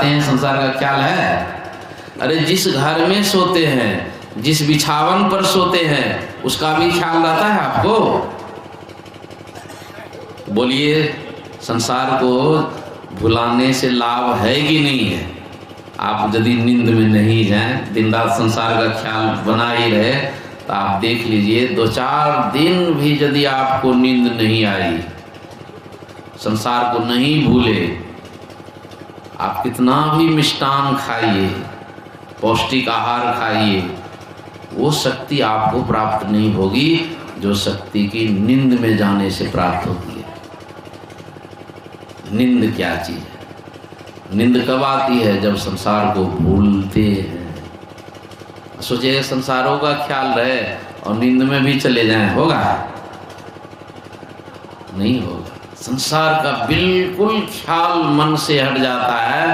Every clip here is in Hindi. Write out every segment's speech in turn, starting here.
हैं, संसार का ख्याल है? अरे जिस घर में सोते हैं, जिस बिछावन पर सोते हैं, उसका भी ख्याल रहता है आपको? बोलिए, संसार को भुलाने से लाभ है कि नहीं है? आप यदि नींद में नहीं हैं, दिन रात संसार का ख्याल बना ही रहे, तो आप देख लीजिए 2-4 दिन भी यदि आपको नींद नहीं आई, संसार को नहीं भूले, आप कितना भी मिष्टान खाइए, पौष्टिक आहार खाइए, वो शक्ति आपको प्राप्त नहीं होगी जो शक्ति की नींद में जाने से प्राप्त होती है। नींद क्या चीज है? नींद कब आती है? जब संसार को भूलते हैं। सोचिए, संसारों का ख्याल रहे और नींद में भी चले जाएं, होगा? नहीं होगा। संसार का बिल्कुल ख्याल मन से हट जाता है,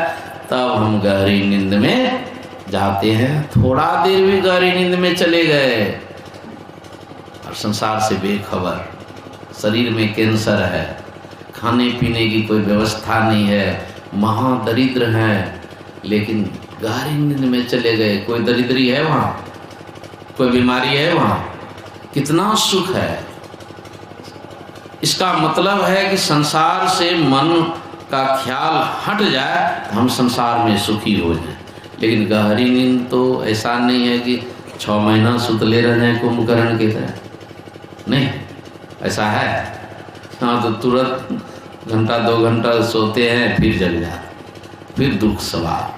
तब हम गहरी नींद में जाते हैं। थोड़ा देर भी गहरी नींद में चले गए और संसार से बेखबर, शरीर में कैंसर है, खाने पीने की कोई व्यवस्था नहीं है, महादरिद्र हैं, लेकिन गहरी नींद में चले गए। कोई दरिद्री है वहाँ? कोई बीमारी है वहाँ? कितना सुख है। इसका मतलब है कि संसार से मन का ख्याल हट जाए तो हम संसार में सुखी हो जाए। लेकिन गहरी नींद तो ऐसा नहीं है कि 6 महीना सुतले रह जाए कुंभकर्ण की तरह, नहीं ऐसा है। हाँ, तो तुरंत घंटा 2 घंटा सोते हैं, फिर जग जाते, फिर दुख सवार।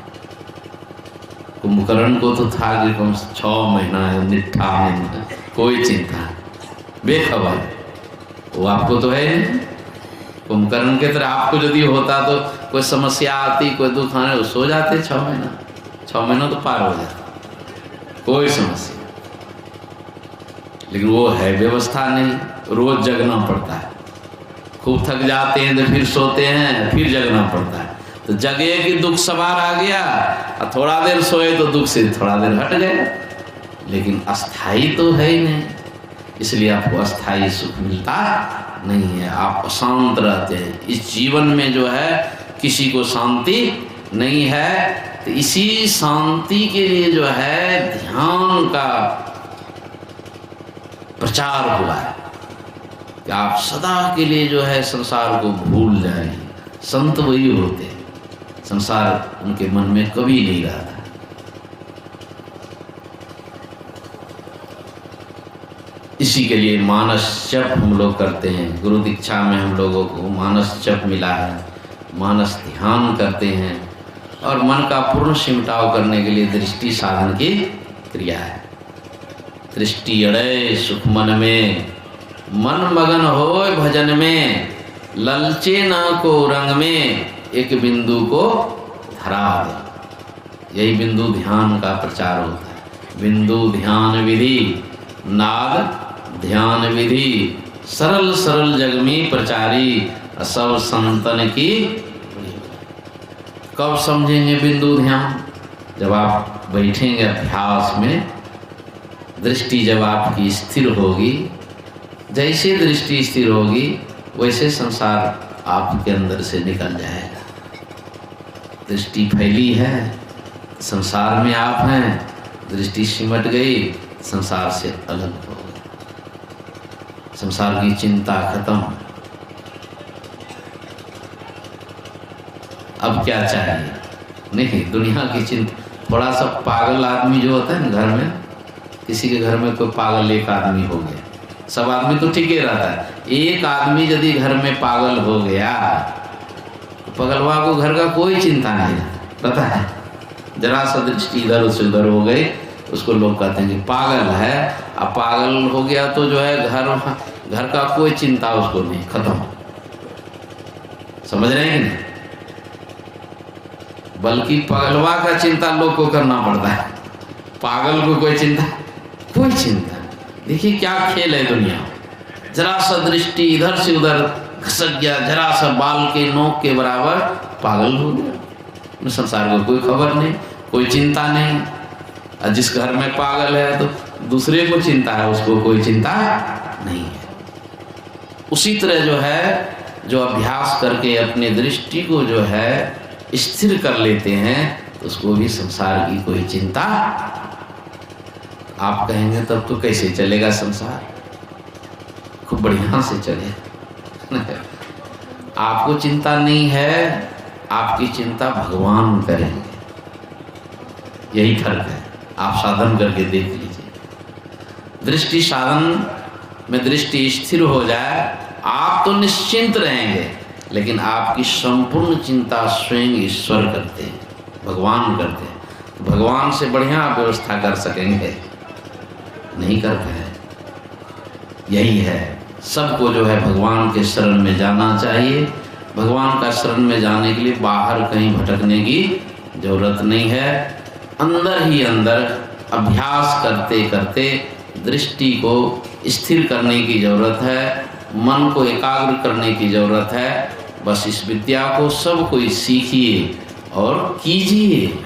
कुंभकर्ण को तो था कि कम 6 महीना निठा नींद, कोई चिंता, बेखबर। वो आपको तो है नहीं। कुंभकर्ण के तरह आपको यदि होता तो कोई समस्या आती, कोई दुख आने, सो जाते 6 महीना तो पार हो जाता, कोई समस्या। लेकिन वो है व्यवस्था नहीं, रोज जगना पड़ता है। खूब थक जाते हैं तो फिर सोते हैं, फिर जगना पड़ता है। तो जगे कि दुख सवार आ गया, और थोड़ा देर सोए तो दुख से थोड़ा देर हट गए। लेकिन अस्थाई तो है ही नहीं, इसलिए आपको अस्थाई सुख मिलता नहीं है। आप अशांत रहते हैं। इस जीवन में जो है किसी को शांति नहीं है। तो इसी शांति के लिए जो है ध्यान का प्रचार हुआ है कि आप सदा के लिए जो है संसार को भूल जाएंगे। संत वही होते हैं, संसार उनके मन में कभी नहीं रहता। इसी के लिए मानस जप हम लोग करते हैं। गुरु दीक्षा में हम लोगों को मानस जप मिला है, मानस ध्यान करते हैं, और मन का पूर्ण सिमटाव करने के लिए दृष्टि साधन की क्रिया है। दृष्टि अड़े सुख मन में, मन मगन होए भजन में, ललचे न को रंग में, एक बिंदु को धरा दे। यही बिंदु ध्यान का प्रचार होता है। बिंदु ध्यान विधि, नाद ध्यान विधि, सरल सरल जग में प्रचारी, सब संतन की। कब समझेंगे बिंदु ध्यान? जब आप बैठेंगे अभ्यास में, दृष्टि जब आपकी स्थिर होगी, जैसे दृष्टि स्थिर होगी वैसे संसार आपके अंदर से निकल जाएगा। दृष्टि फैली है, संसार में आप हैं, दृष्टि सिमट गई, संसार से अलग हो गए, संसार की चिंता खत्म। अब क्या चाहिए? नहीं, दुनिया की चिंता। थोड़ा सा पागल आदमी जो होता है ना घर में, किसी के घर में कोई पागल एक आदमी हो गया, सब आदमी तो ठीक ही रहता है। एक आदमी यदि घर में पागल हो गया, तो पगलवा को घर का कोई चिंता नहीं पता है। जरा सा दृष्टि इधर से उधर हो गई, उसको लोग कहते हैं कि पागल है। अब पागल हो गया तो जो है घर का कोई चिंता उसको नहीं, खत्म। समझ रहे हैं कि नहीं? बल्कि पगलवा का चिंता लोग को करना पड़ता है, पागल को कोई चिंता नहीं। देखिए क्या खेल है दुनिया। जरा सा दृष्टि इधर से उधर खसक गया, जरा सा बाल के नोक के बराबर पागल हो गया। संसार को कोई खबर नहीं, कोई चिंता नहीं। और जिस घर में पागल है तो दूसरे को चिंता है, उसको कोई चिंता नहीं है। उसी तरह जो है, जो अभ्यास करके अपनी दृष्टि को जो है स्थिर कर लेते हैं तो उसको भी संसार की कोई चिंता। आप कहेंगे तब तो कैसे चलेगा संसार, खूब बढ़िया से चले। आपको चिंता नहीं है, आपकी चिंता भगवान करेंगे, यही फर्क है। आप साधन करके देख लीजिए, दृष्टि साधन में दृष्टि स्थिर हो जाए, आप तो निश्चिंत रहेंगे, लेकिन आपकी संपूर्ण चिंता स्वयं ईश्वर करते हैं, भगवान करते हैं। भगवान से बढ़िया आप व्यवस्था कर सकेंगे, नहीं कर पाए। यही है, सबको जो है भगवान के शरण में जाना चाहिए। भगवान का शरण में जाने के लिए बाहर कहीं भटकने की जरूरत नहीं है, अंदर ही अंदर अभ्यास करते करते दृष्टि को स्थिर करने की जरूरत है, मन को एकाग्र करने की जरूरत है। बस इस विद्या को सब कोई सीखिए और कीजिए।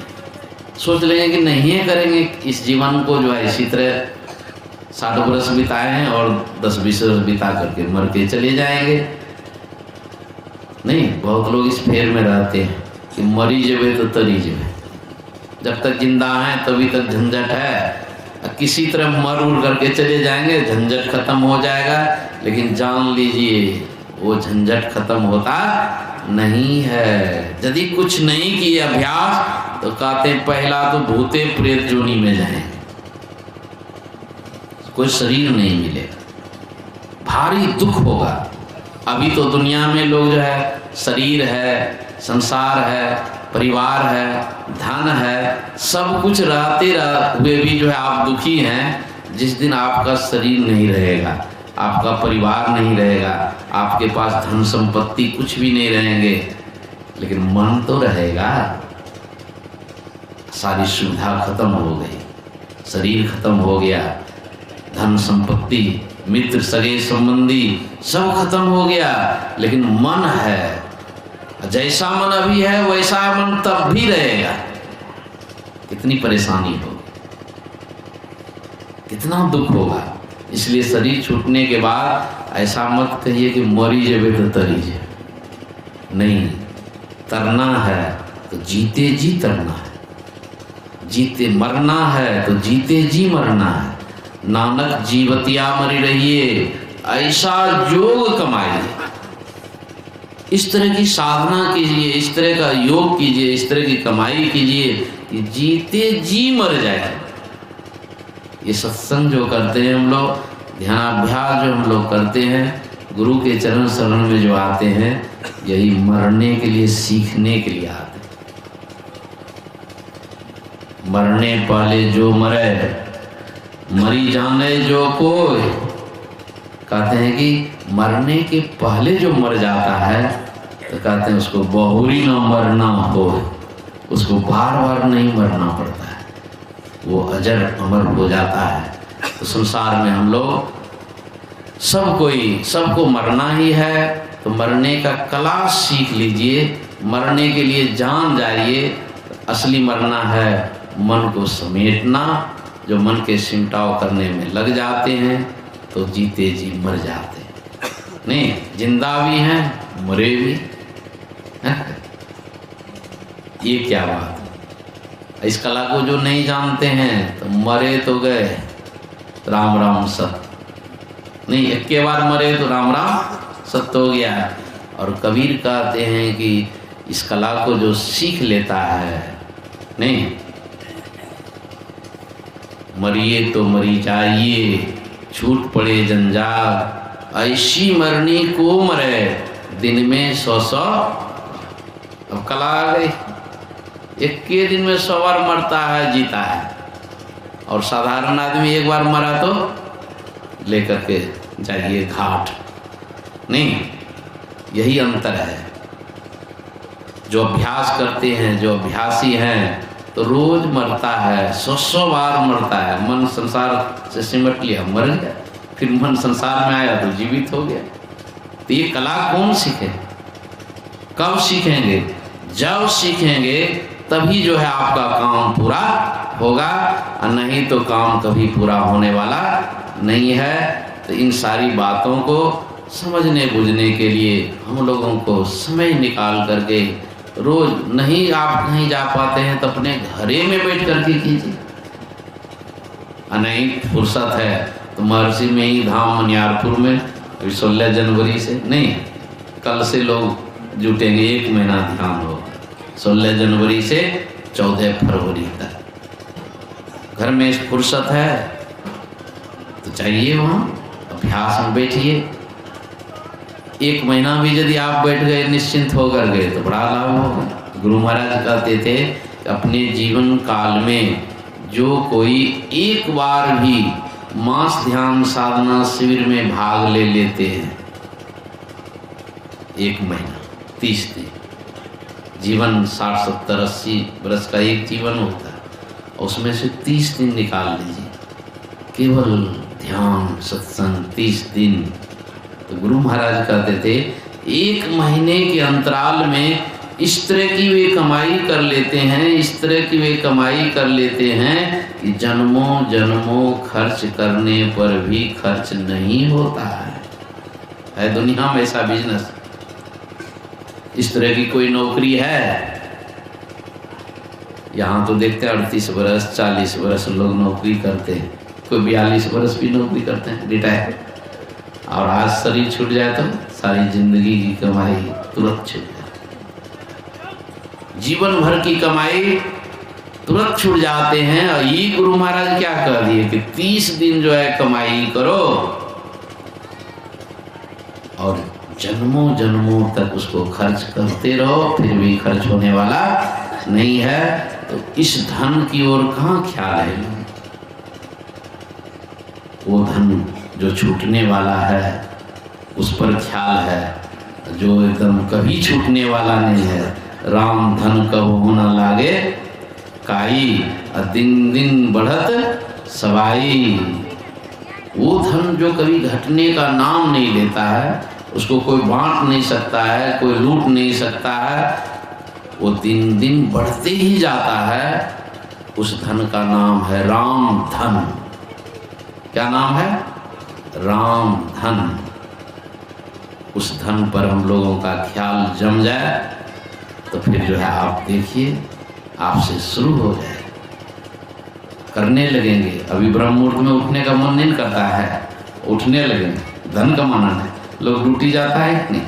सोच लेंगे कि नहीं है करेंगे, इस जीवन को जो है इसी तरह 60 वर्ष बिताए हैं और 10-20 वर्ष बिता करके मर के चले जाएंगे। नहीं, बहुत लोग इस फेर में रहते हैं कि मरी जबे तो तरी जबे, जब तक जिंदा हैं तभी तक झंझट है, किसी तरह मर उड़ करके चले जाएंगे, झंझट खत्म हो जाएगा। लेकिन जान लीजिए वो झंझट खत्म होता नहीं है। यदि कुछ नहीं किए अभ्यास तो कहते पहला तो भूते प्रेत जोनी में जाएंगे, कोई शरीर नहीं मिलेगा, भारी दुख होगा। अभी तो दुनिया में लोग जो है शरीर है, संसार है, परिवार है, धन है, सब कुछ रहते हुए भी जो है आप दुखी हैं। जिस दिन आपका शरीर नहीं रहेगा, आपका परिवार नहीं रहेगा, आपके पास धन संपत्ति कुछ भी नहीं रहेंगे, लेकिन मन तो रहेगा। सारी सुविधा खत्म हो गई, शरीर खत्म हो गया, धन संपत्ति, मित्र सगे संबंधी सब खत्म हो गया, लेकिन मन है। जैसा मन अभी है वैसा मन तब भी रहेगा। कितनी परेशानी होगी, कितना दुख होगा। इसलिए शरीर छूटने के बाद ऐसा मत कहिए कि मरी जेबे तो तरी जे, नहीं, तरना है तो जीते जी तरना है, जीते मरना है तो जीते जी मरना है। नानक जीवतिया मरी रहिए, ऐसा योग कमाइए। इस तरह की साधना कीजिए, इस तरह का योग कीजिए, इस तरह की कमाई कीजिए कि जीते जी मर जाए। ये सत्संग जो करते हैं हम लोग, ध्यानाभ्यास जो हम लोग करते हैं, गुरु के चरण शरण में जो आते हैं, यही मरने के लिए, सीखने के लिए आते हैं। मरने पहले जो मरे, मरी जाने जो कोई। कहते हैं कि मरने के पहले जो मर जाता है तो कहते हैं उसको बहुरी न मरना हो, उसको बार बार नहीं मरना पड़ता है, वो अजर अमर हो जाता है। तो संसार में हम लोग सबको मरना ही है, तो मरने का कला सीख लीजिए, मरने के लिए जान जाइए। असली मरना है मन को समेटना। जो मन के सिमटाव करने में लग जाते हैं तो जीते जी मर जाते हैं। नहीं, जिंदा भी हैं, मरे भी। ये क्या बात है। इस कला को जो नहीं जानते हैं तो मरे तो गए, राम राम सत नहीं, एक के बार मरे तो राम राम सत्य हो गया। और कबीर कहते हैं कि इस कला को जो सीख लेता है, नहीं, मरिए तो मरी जाइए, छूट पड़े जंजाल, ऐसी मरनी को मरे, दिन में 100 अब कला आ गई। एक के दिन में 100 बार मरता है, जीता है। और साधारण आदमी एक बार मरा तो लेकर के जाइए घाट। नहीं, यही अंतर है। जो अभ्यास करते हैं, जो अभ्यासी हैं, तो रोज मरता है, 100 बार मरता है। मन संसार से सिमट लिया, मर गया, फिर मन संसार में आया तो जीवित हो गया। तो ये कला कौन सीखे, कब सीखेंगे? जब सीखेंगे तभी जो है आपका काम पूरा होगा, और नहीं तो काम कभी पूरा होने वाला नहीं है। तो इन सारी बातों को समझने बुझने के लिए हम लोगों को समय निकाल करके रोज नहीं आप कहीं जा पाते हैं तो अपने घरे में बैठ करके कीजिए। नहीं फुर्सत है तो महर्षि में ही धाम मनियारपुर में अभी 16 जनवरी से नहीं, कल से लोग जुटेंगे, 1 महीना ध्यान हो, 16 जनवरी से 14 फरवरी तक। घर में फुर्सत है तो चाहिए वहाँ अभ्यास में बैठिए। 1 महीना भी यदि आप बैठ गए निश्चिंत होकर गए तो बड़ा लाभ होगा। गुरु महाराज कहते थे अपने जीवन काल में जो कोई एक बार भी मास ध्यान साधना शिविर में भाग ले लेते हैं, 1 महीना 30 दिन, जीवन 60 70 80 वर्ष का एक जीवन होता है, उसमें से 30 दिन निकाल लीजिए केवल ध्यान सत्संग 30 दिन। तो गुरु महाराज कहते थे 1 महीने के अंतराल में इस तरह की वे कमाई कर लेते हैं, इस तरह की वे कमाई कर लेते हैं कि जन्मों जन्मों खर्च करने पर भी खर्च नहीं होता है दुनिया में ऐसा बिजनेस। इस तरह की कोई नौकरी है यहाँ तो देखते हैं 38 वर्ष 40 वर्ष लोग नौकरी करते हैं, कोई 42 वर्ष भी नौकरी करते हैं रिटायर, और आज शरीर छूट जाए तो सारी जिंदगी की कमाई तुरंत छूट जाए, जीवन भर की कमाई तुरंत छूट जाते हैं। और ये गुरु महाराज क्या कह दिए कि 30 दिन जो है कमाई करो और जन्मों जन्मों तक उसको खर्च करते रहो, फिर भी खर्च होने वाला नहीं है। तो इस धन की ओर कहाँ ख्याल है? वो धन जो छूटने वाला है उस पर ख्याल है, जो एकदम कभी छूटने वाला नहीं है। राम धन कब होना लागे काई, दिन दिन बढ़त सवाई। वो धन जो कभी घटने का नाम नहीं लेता है, उसको कोई बांट नहीं सकता है, कोई लूट नहीं सकता है, वो दिन दिन बढ़ते ही जाता है। उस धन का नाम है राम धन। क्या नाम है? राम धन। उस धन पर हम लोगों का ख्याल जम जाए तो फिर जो है आप देखिए आपसे शुरू हो जाए, करने लगेंगे। अभी ब्रह्म मुहूर्त में उठने का मन नहीं करता है, उठने लगेंगे, धन कमाना है। लोग ड्यूटी जाता है कि नहीं?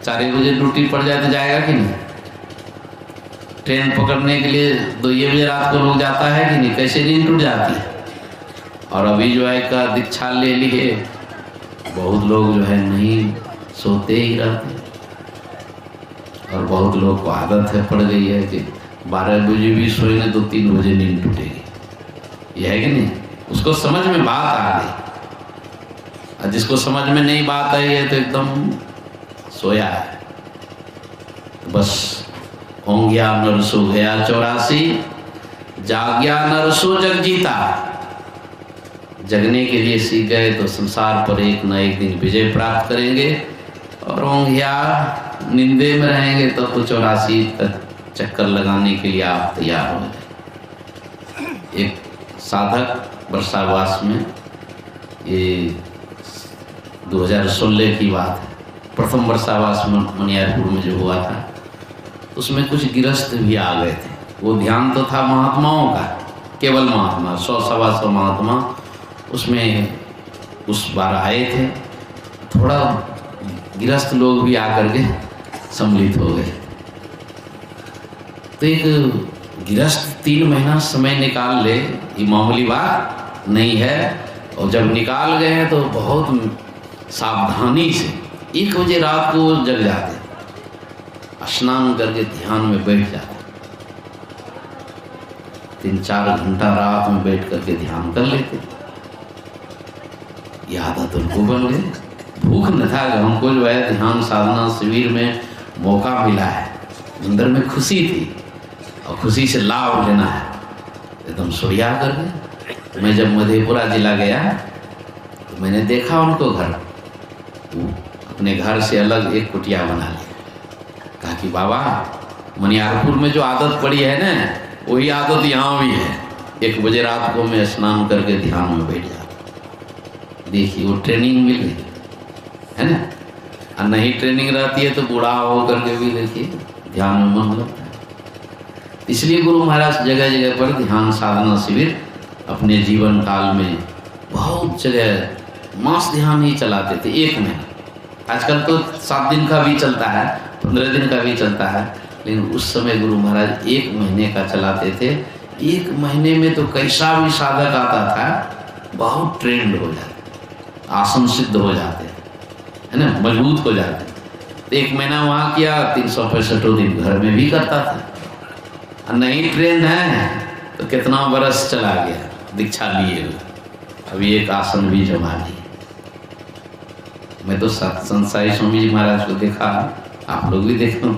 4 बजे ड्यूटी पड़ जाए तो जाएगा कि नहीं? ट्रेन पकड़ने के लिए 2 बजे रात को लोग जाता है कि नहीं? कैसे नींद टूट जाती है। और अभी जो है का दीक्षा ले लिए, बहुत लोग जो है नहीं सोते ही रहते, और बहुत लोग को आदत है पड़ गई है कि 12 बजे भी सोएंगे तो 3 बजे नींद टूटेगी। यह है कि नहीं? उसको समझ में बात आ गई, और जिसको समझ में नहीं बात आई है तो एकदम सोया है। बस हो गया नर सो गया 84, जाग गया नर सो जग जीता। जगने के लिए सीख गए तो संसार पर एक न एक दिन विजय प्राप्त करेंगे, और होंगिया निंदे में रहेंगे तो 84 तक चक्कर लगाने के लिए आप तैयार हो गए। एक साधक वर्षावास में, ये 2016 की बात है, प्रथम वर्षावास में मनियारपुर में जो हुआ था, उसमें कुछ गिरस्त भी आ गए थे। वो ध्यान तो था महात्माओं का, केवल महात्मा, 100-125 महात्मा उसमें उस बार आए थे। थोड़ा गिरस्त लोग भी आकर के सम्मिलित हो गए। तो एक गिरस्त 3 महीना समय निकाल ले, ये मामूली बात नहीं है। और जब निकाल गए हैं तो बहुत सावधानी से 1 बजे रात को वो जग जाते, स्नान करके ध्यान में बैठ जाते, 3-4 घंटा रात में बैठ करके ध्यान कर लेते। ये आदत उनको बन गई। भूख न था कि हमको जो है ध्यान साधना शिविर में मौका मिला है, अंदर में खुशी थी और खुशी से लाभ लेना है, एकदम सुड़िया कर गए। मैं जब मधेपुरा जिला गया तो मैंने देखा उनको घर, अपने घर से अलग एक कुटिया बना लिया। कहा कि बाबा मनियारपुर में जो आदत पड़ी है ना, वही आदत यहाँ भी है। 1 बजे रात को मैं स्नान करके ध्यान में बैठ जाता। देखिए वो ट्रेनिंग मिल गई है ना। और नहीं ट्रेनिंग रहती है तो बूढ़ा हो करके भी देखिए ध्यान में मन लगता है। इसलिए गुरु महाराज जगह जगह पर ध्यान साधना शिविर अपने जीवन काल में बहुत जगह मास ध्यान ही चलाते थे। 1 महीना, आजकल तो 7 दिन का भी चलता है, 15 दिन का भी चलता है, लेकिन उस समय गुरु महाराज 1 महीने का चलाते थे। 1 महीने में तो कैसा भी साधक आता था बहुत ट्रेंड हो जाते, आसन सिद्ध हो जाते, है ना, मजबूत हो जाते। 1 महीना वहाँ किया, 365 दिन घर में भी करता था। और नहीं ट्रेंड है तो कितना बरस चला गया दीक्षा लिए हुए, अभी एक आसन भी जमा लिए। मैं तो सत्संग साई स्वामी जी महाराज को देखा, आप लोग भी देखो,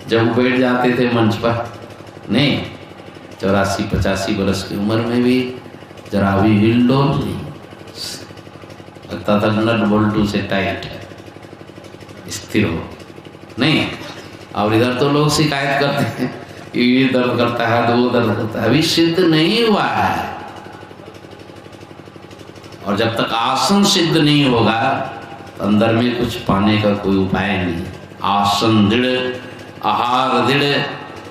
जब बैठ जाते थे मंच पर, नहीं 84-85 वर्ष की उम्र में भी जरा भी हिल डोल नहीं, लगता था नट बोल्टू से टाइट स्थिर हो नहीं। और इधर तो लोग शिकायत करते हैं ये दर्द करता है तो वो दर्द करता है, अभी सिद्ध नहीं हुआ है। और जब तक आसन सिद्ध नहीं होगा तो अंदर में कुछ पाने का कोई उपाय नहीं। आसन दृढ़, आहार दृढ़,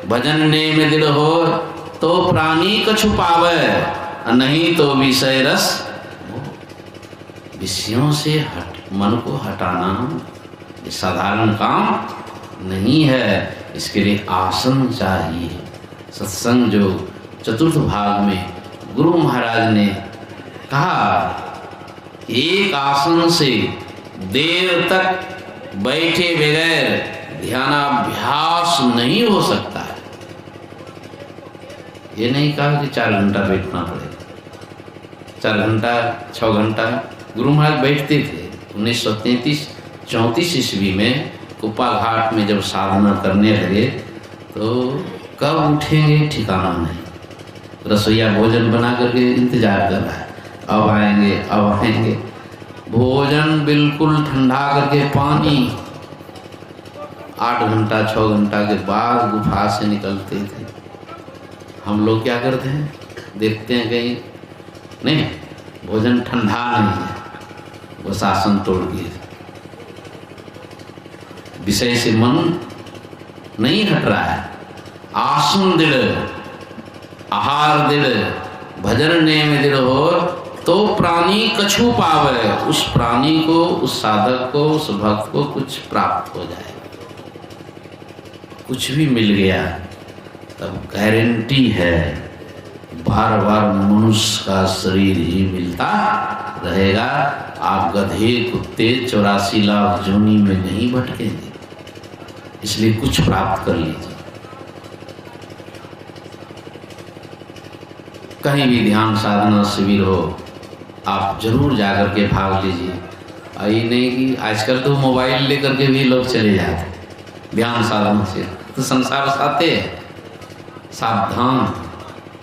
भजन नेम दृढ़ हो तो प्राणी कछु पावे, नहीं तो विषय रस। विषयों से मन को हटाना ये साधारण काम नहीं है, इसके लिए आसन चाहिए। सत्संग जो चतुर्थ भाग में गुरु महाराज ने कहा, एक आसन से देर तक बैठे बगैर ध्यानाभ्यास नहीं हो सकता है। ये नहीं कहा कि 4 घंटा बैठना पड़ेगा, 4 घंटा 6 घंटा गुरु महाराज बैठते थे। 1933-34 ईस्वी में कुप्पा घाट में जब साधना करने लगे तो कब उठेंगे ठिकाना नहीं। रसोईया भोजन बना करके इंतजार कर रहा है, अब आएंगे अब आएंगे। भोजन बिल्कुल ठंडा करके पानी 8 घंटा 6 घंटा के बाद गुफा से निकलते थे। हम लोग क्या करते हैं, देखते हैं कहीं नहीं भोजन ठंडा नहीं है, वो शासन तोड़ दिए, विषय से मन नहीं हट रहा है। आसन दृढ़, आहार दृढ़, भजन नेम दृढ़ हो तो प्राणी कछु पावे। उस प्राणी को, उस साधक को, उस भक्त को कुछ प्राप्त हो जाए, कुछ भी मिल गया तब गारंटी है बार बार मनुष्य का शरीर ही मिलता रहेगा। आप गधे कुत्ते 84 लाख जोनी में नहीं भटकेंगे, इसलिए कुछ प्राप्त कर लीजिए। कहीं भी ध्यान साधना शिविर हो आप जरूर जाकर के भाग लीजिए। आई नहीं कि आजकल तो मोबाइल लेकर के भी लोग चले जाते ध्यान साधना से, तो संसार साथे सावधान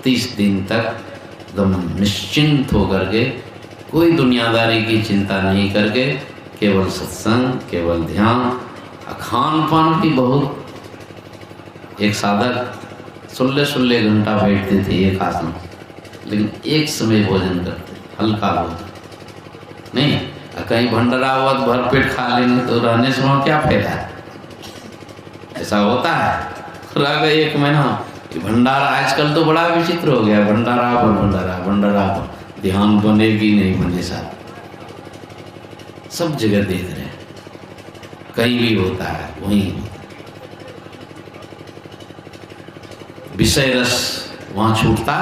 30 दिन तक एकदम निश्चिंत होकर के, कोई दुनियादारी की चिंता नहीं करके, केवल सत्संग, केवल ध्यान। खान पान की बहुत, एक साधक 16 घंटा बैठते थे एक आसन, लेकिन एक समय भोजन करते, हल्का भोजन नहीं। कहीं भंडारा हुआ तो भर पेट खा लेंगे तो रहने से वहाँ क्या फायदा है, ऐसा होता है। रह गए 1 महीना भंडारा, आजकल तो बड़ा विचित्र हो गया, भंडारा पर भंडारा, भंडारा पर ध्यान बने कि नहीं बने, साहब सब जगह देख रहे हैं, कहीं भी होता है वहीं विषय रस वहाँ छूटता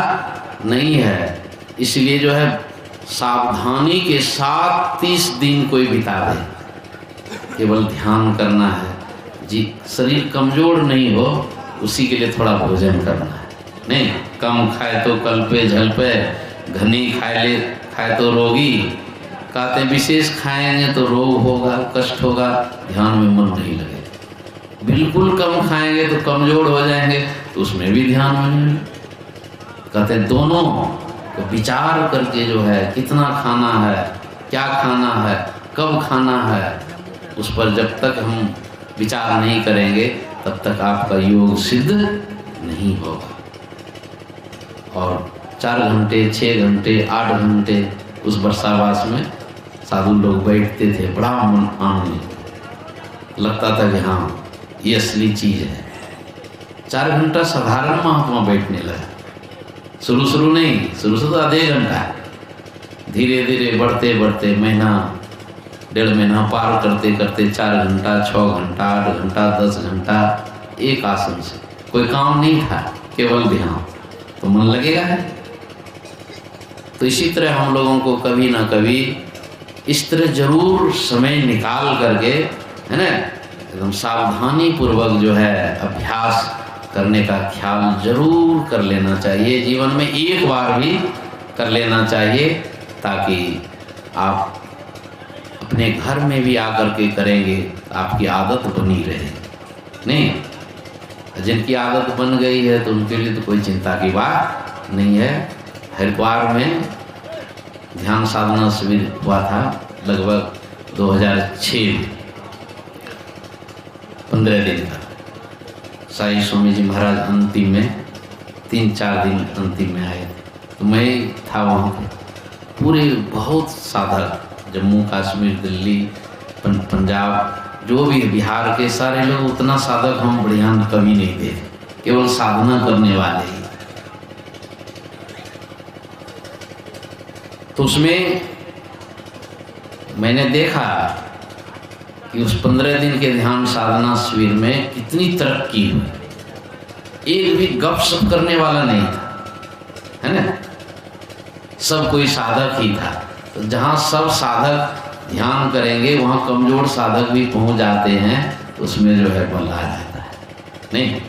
नहीं है। इसलिए जो है सावधानी के साथ 30 दिन कोई बिता दे, केवल ध्यान करना है जी। शरीर कमजोर नहीं हो उसी के लिए थोड़ा भोजन करना है, नहीं कम खाए तो कल पे झल पे, घनी खाए तो रोगी, कहते हैं विशेष खाएंगे तो रोग होगा, कष्ट होगा, ध्यान में मन नहीं लगेगा। बिल्कुल कम खाएंगे तो कमजोर हो जाएंगे, तो उसमें भी ध्यान में नहीं। कहते हैं दोनों तो विचार करके जो है कितना खाना है, क्या खाना है, कब खाना है, उस पर जब तक हम विचार नहीं करेंगे तब तक आपका योग सिद्ध नहीं होगा। और 4 घंटे 6 घंटे 8 घंटे उस वर्षावास में साधु लोग बैठते थे, बड़ा मन आनंद लगता था कि हाँ ये असली चीज़ है, 4 घंटा साधारण महात्मा बैठने लगा। शुरू शुरू नहीं, शुरू से तो आधे घंटा, धीरे धीरे बढ़ते बढ़ते महीना 1.5 महीना पार करते करते 4 घंटा, 6 घंटा, 8 घंटा, 10 घंटा एक आसन से। कोई काम नहीं था, केवल ध्यान, तो मन लगेगा है। तो इसी तरह हम लोगों को कभी ना कभी इस तरह जरूर समय निकाल करके, है ना, एकदम सावधानी पूर्वक जो है अभ्यास करने का ख्याल जरूर कर लेना चाहिए। जीवन में एक बार भी कर लेना चाहिए, ताकि आप अपने घर में भी आकर के करेंगे आपकी आदत बनी रहे। नहीं, जिनकी आदत बन गई है तो उनके लिए तो कोई चिंता की बात नहीं है। हरिद्वार में ध्यान साधना शिविर हुआ था लगभग 2006 में, 15 दिन का। साई स्वामी जी महाराज अंतिम में 3-4 दिन अंतिम में आए थे, तो मैं था वहाँ पे। पूरे बहुत साधक, जम्मू कश्मीर, दिल्ली, पंजाब, जो भी बिहार के सारे लोग, उतना साधक हम बढ़िया कभी नहीं थे, केवल साधना करने वाले ही। तो उसमें मैंने देखा कि उस 15 दिन के ध्यान साधना शिविर में कितनी तरक्की हुई। एक भी गपशप करने वाला नहीं था, है ना, सब कोई साधक ही था। तो जहाँ सब साधक ध्यान करेंगे वहाँ कमजोर साधक भी पहुँच जाते हैं, तो उसमें जो है बल आ जाता है। नहीं,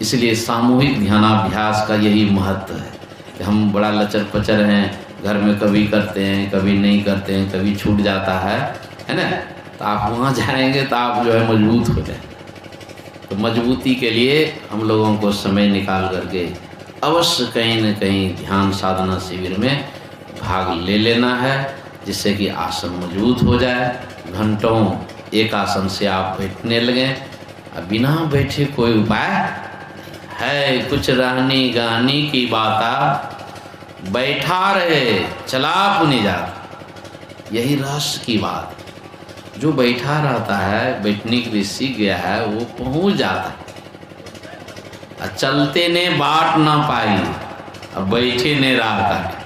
इसलिए सामूहिक ध्यानाभ्यास का यही महत्व है कि हम बड़ा लचर पचर हैं, घर में कभी करते हैं, कभी नहीं करते हैं, कभी छूट जाता है ना। तो आप वहाँ जाएंगे तो आप जो है मजबूत हो जाए। तो मजबूती के लिए हम लोगों को समय निकाल करके अवश्य कहीं न कहीं ध्यान साधना शिविर में भाग ले लेना है, जिससे कि आसन मजबूत हो जाए। घंटों एक आसन से आप बैठने लगें, अब बिना बैठे कोई उपाय है। कुछ रहनी गानी की बात, बैठा रहे चला पुनि जाता, यही रहस्य की बात। जो बैठा रहता है, बैठने के लिए सीख गया है, वो पहुंच जाता है। चलते ने बाट ना पाई, अब बैठे ने राह काटी।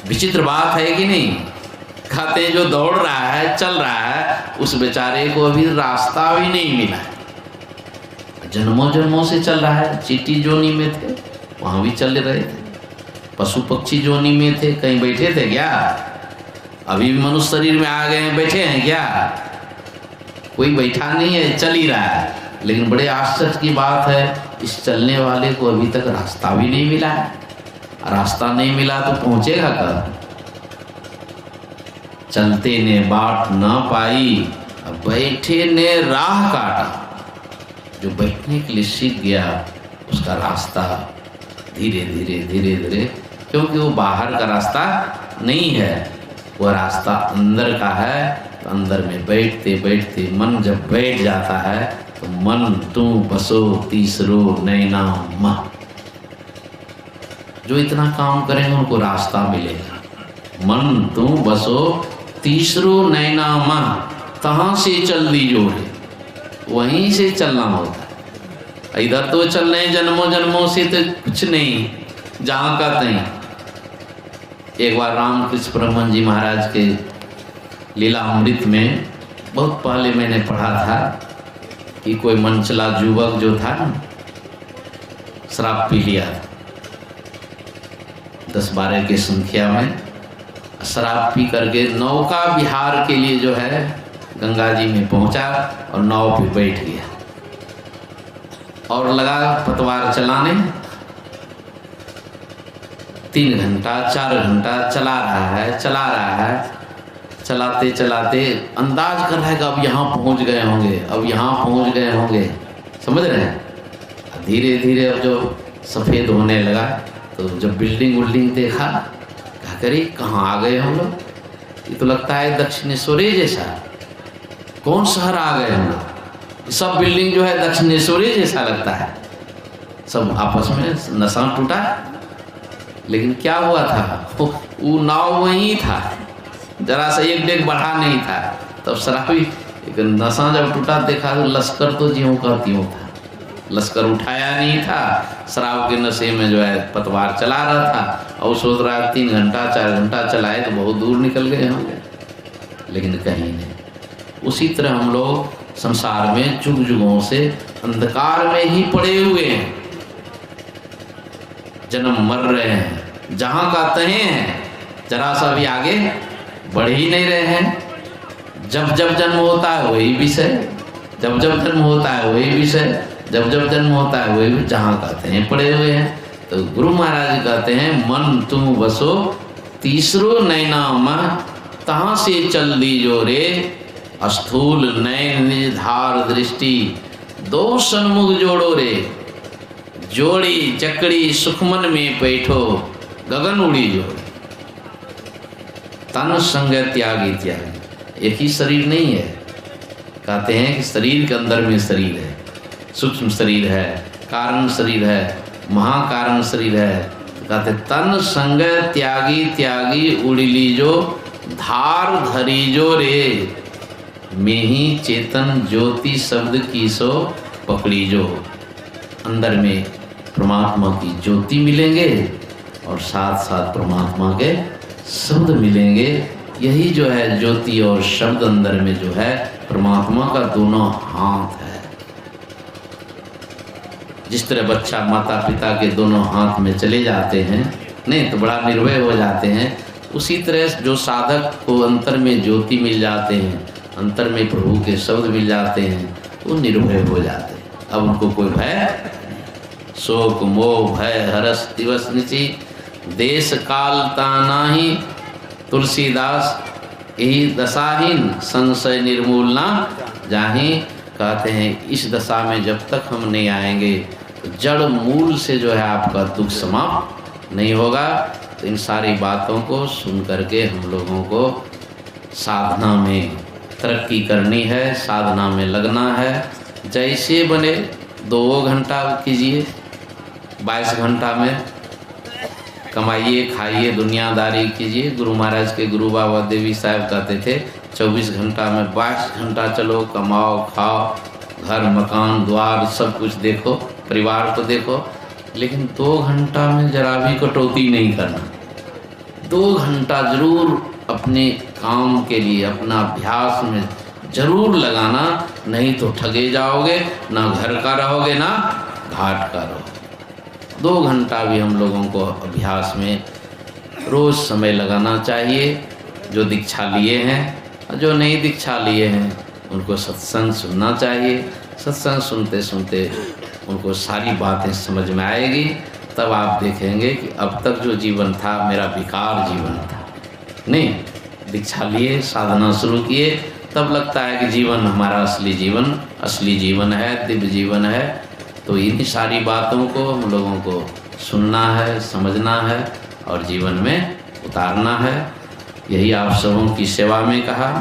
विचित्र बात है कि नहीं? कहते हैं जो दौड़ रहा है, चल रहा है, उस बेचारे को अभी रास्ता भी नहीं मिला है। जन्मों जन्मों से चल रहा है। चींटी जोनी में थे, वहां भी चल रहे थे। पशु पक्षी जोनी में थे, कहीं बैठे थे क्या? अभी भी मनुष्य शरीर में आ गए हैं, बैठे हैं क्या? कोई बैठा नहीं है, चल ही रहा है। लेकिन बड़े आश्चर्य की बात है, इस चलने वाले को अभी तक रास्ता भी नहीं मिला है। रास्ता नहीं मिला तो पहुंचेगा कब? चलते ने बाट न पाई, बैठे ने राह काटा। जो बैठने के लिए सीख गया, उसका रास्ता धीरे धीरे धीरे धीरे, क्योंकि वो बाहर का रास्ता नहीं है, वो रास्ता अंदर का है। तो अंदर में बैठते बैठते मन जब बैठ जाता है, तो मन तू बसो तीसरो नैना मह। जो इतना काम करेंगे उनको रास्ता मिलेगा। मन तू बसो तीसरो नैना मह, तहाँ से चल दी जोड़े, वहीं से चलना होता है। इधर तो चल रहे जन्मों जन्मों से, तो कुछ नहीं, जहाँ का तहीं। एक बार रामकृष्ण परमहंस जी महाराज के लीला अमृत में बहुत पहले मैंने पढ़ा था कि कोई मनचला युवक जो था ना, शराब पी लिया, 10-12 की संख्या में शराब पी करके नौका विहार के लिए जो है गंगा जी में पहुंचा और नाव पे बैठ गया और लगा पतवार चलाने। 3 घंटा 4 घंटा चला रहा है। चलाते चलाते अंदाज कर रहा है कि अब यहाँ पहुँच गए होंगे, अब यहाँ पहुँच गए होंगे, समझ रहे हैं। धीरे धीरे अब जो सफ़ेद होने लगा, तो जब बिल्डिंग उल्डिंग देखा, क्या करे कहाँ आ गए हम लोग? ये तो लगता है दक्षिणेश्वरी जैसा। कौन शहर आ गए हम लोग? सब बिल्डिंग जो है दक्षिणेश्वरी जैसा लगता है। सब आपस में नशा टूटा। लेकिन क्या हुआ था, वो नाव वहीं था, जरा सा एक डेग बढ़ा नहीं था। तब शराबी लेकिन नशा जब टूटा देखा तो लश्कर तो ज्यों का त्यों था, लश्कर उठाया नहीं था, शराब के नशे में जो है पतवार चला रहा था और सोच रहा है 3 घंटा 4 घंटा चलाए तो बहुत दूर निकल गए होंगे, लेकिन कहीं नहीं। उसी तरह हम लोग संसार में जुग जुगों से अंधकार में ही पड़े हुए हैं, जन्म मर रहे हैं, जहां का तहे हैं, जरा सा भी आगे बढ़ ही नहीं रहे हैं। जब जब जन्म होता है वही विषय, जब जब जन्म होता है वही विषय, जब जब जन्म होता है वही, जहां कहते हैं पड़े हुए हैं। तो गुरु महाराज कहते हैं मन तुम बसो तीसरो नैना मह, तहां से चल दी जो रे, स्थूल नयन निधार दृष्टि, दो सन्मुख जोड़ो रे, जोड़ी चकड़ी सुखमन में बैठो, गगन उड़ी जोड़ी। तन संग त्यागी त्यागी, एक ही शरीर नहीं है। कहते हैं कि शरीर के अंदर में शरीर है, सूक्ष्म शरीर है, कारण शरीर है, महाकारण शरीर है। कहते तन संग त्यागी त्यागी उड़िली जो, धार धरी जो रे, में ही चेतन ज्योति शब्द की सो पकड़ी जो। अंदर में परमात्मा की ज्योति मिलेंगे और साथ साथ परमात्मा के शब्द मिलेंगे। यही जो है ज्योति और शब्द अंदर में जो है परमात्मा का दोनों हाथ है। जिस तरह बच्चा माता पिता के दोनों हाथ में चले जाते हैं नहीं तो बड़ा निर्भय हो जाते हैं, उसी तरह जो साधक को अंतर में ज्योति मिल जाते हैं, अंतर में प्रभु के शब्द मिल जाते हैं, वो निर्भय हो जाते हैं। अब उनको कोई भय, शोक मोह भय हरस दिवस निचि, देश काल तानाही, तुलसीदास यही दशाहीन संशय निर्मूल ना जाही। कहते हैं इस दशा में जब तक हम नहीं आएंगे तो जड़ मूल से जो है आपका दुख समाप्त नहीं होगा। तो इन सारी बातों को सुन करके हम लोगों को साधना में तरक्की करनी है, साधना में लगना है। जैसे बने 2 घंटा कीजिए, 22 घंटा में कमाइए खाइए दुनियादारी कीजिए। गुरु महाराज के गुरु बाबा देवी साहब कहते थे 24 घंटा में 22 घंटा चलो, कमाओ खाओ, घर मकान द्वार सब कुछ देखो, परिवार को देखो, लेकिन 2 घंटा में जरा भी कटौती नहीं करना। 2 घंटा जरूर अपने काम के लिए अपना अभ्यास में जरूर लगाना, नहीं तो ठगे जाओगे, ना घर का रहोगे ना घाट का रहोगे। 2 घंटा भी हम लोगों को अभ्यास में रोज़ समय लगाना चाहिए। जो दीक्षा लिए हैं, जो नहीं दीक्षा लिए हैं, उनको सत्संग सुनना चाहिए। सत्संग सुनते सुनते उनको सारी बातें समझ में आएगी। तब आप देखेंगे कि अब तक जो जीवन था मेरा बेकार जीवन था। नहीं, दीक्षा लिए, साधना शुरू किए, तब लगता है कि जीवन हमारा असली जीवन है, दिव्य जीवन है। तो इन्हीं सारी बातों को हम लोगों को सुनना है, समझना है और जीवन में उतारना है। यही आप सबों की सेवा में कहा।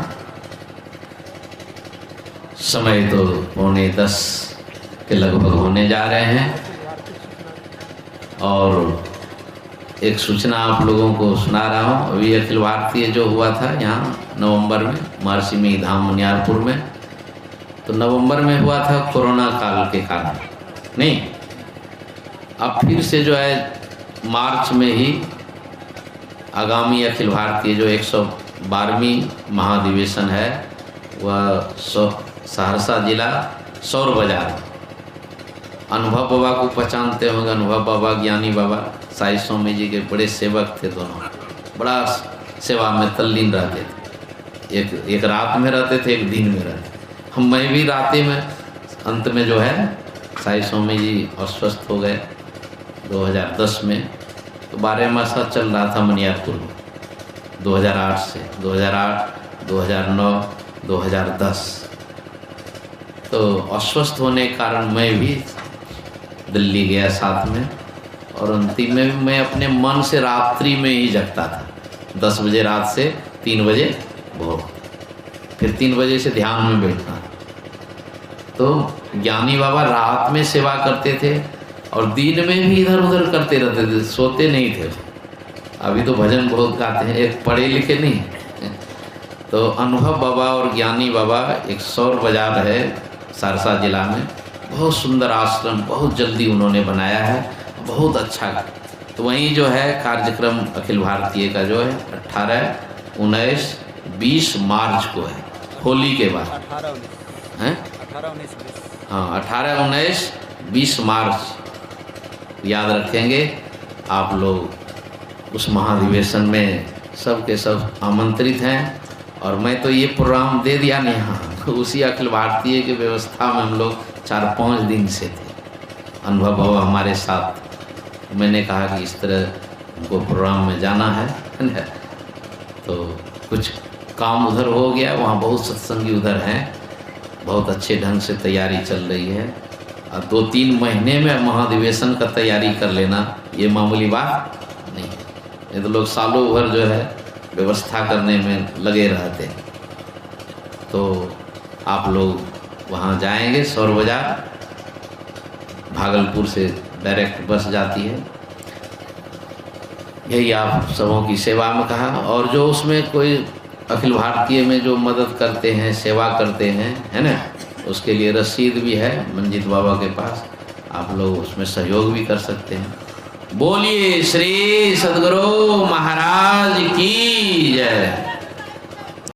समय तो 9:45 के लगभग होने जा रहे हैं और एक सूचना आप लोगों को सुना रहा हूँ। अभी अखिल भारतीय जो हुआ था यहाँ नवंबर में महर्षि में धाम मुनियारपुर में, तो नवंबर में हुआ था कोरोना काल के कारण, नहीं अब फिर से जो है मार्च में ही आगामी अखिल भारतीय जो 112वीं महाधिवेशन है वह सहरसा जिला सौर बाजार। अनुभव बाबा को पहचानते होंगे, अनुभव बाबा ज्ञानी बाबा साई स्वामी जी के बड़े सेवक थे, दोनों बड़ा सेवा में तल्लीन रहते थे। एक रात में रहते थे, एक दिन में रहते। मैं भी रातें में, अंत में जो है साई स्वामी जी अस्वस्थ हो गए 2010 में। तो 12 मासा चल रहा था मुनियारपुर में 2008 से 2008, 2009, 2010। तो अस्वस्थ होने के कारण मैं भी दिल्ली गया साथ में, और अंतिम में भी मैं अपने मन से रात्रि में ही जगता था। 10 बजे रात से 3 बजे भोर, फिर 3 बजे से ध्यान में बैठना। तो ज्ञानी बाबा रात में सेवा करते थे और दिन में भी इधर उधर करते रहते थे, सोते नहीं थे। अभी तो भजन बहुत गाते हैं, एक पढ़े लिखे नहीं, तो अनुभव बाबा और ज्ञानी बाबा, एक सौर बाजार है सहरसा जिला में, बहुत सुंदर आश्रम बहुत जल्दी उन्होंने बनाया है, बहुत अच्छा। तो वहीं जो है कार्यक्रम अखिल भारतीय का जो है 18, 19, 20 मार्च को है, होली के बाद। 18, 19 हैं? 18, 19, 20। हाँ, 18, 19, 20 मार्च याद रखेंगे आप लोग। उस महाधिवेशन में सब के सब आमंत्रित हैं। और मैं तो ये प्रोग्राम दे दिया नहीं, हाँ, उसी अखिल भारतीय की व्यवस्था में हम लोग 4-5 दिन से थे। अनुभव बाबा हमारे साथ, मैंने कहा कि इस तरह हमको प्रोग्राम में जाना है ना, तो कुछ काम उधर हो गया, वहाँ बहुत सत्संगी उधर हैं, बहुत अच्छे ढंग से तैयारी चल रही है। और 2-3 महीने में महाधिवेशन का तैयारी कर लेना ये मामूली बात नहीं है। ये तो लोग सालों भर जो है व्यवस्था करने में लगे रहते हैं। तो आप लोग वहाँ जाएंगे, सौर बाजार, भागलपुर से डायरेक्ट बस जाती है। यही आप सबों की सेवा में कहा। और जो उसमें कोई अखिल भारतीय में जो मदद करते हैं, सेवा करते हैं, है ना, उसके लिए रसीद भी है मंजीत बाबा के पास, आप लोग उसमें सहयोग भी कर सकते हैं। बोलिए श्री सद्गुरु महाराज की जय।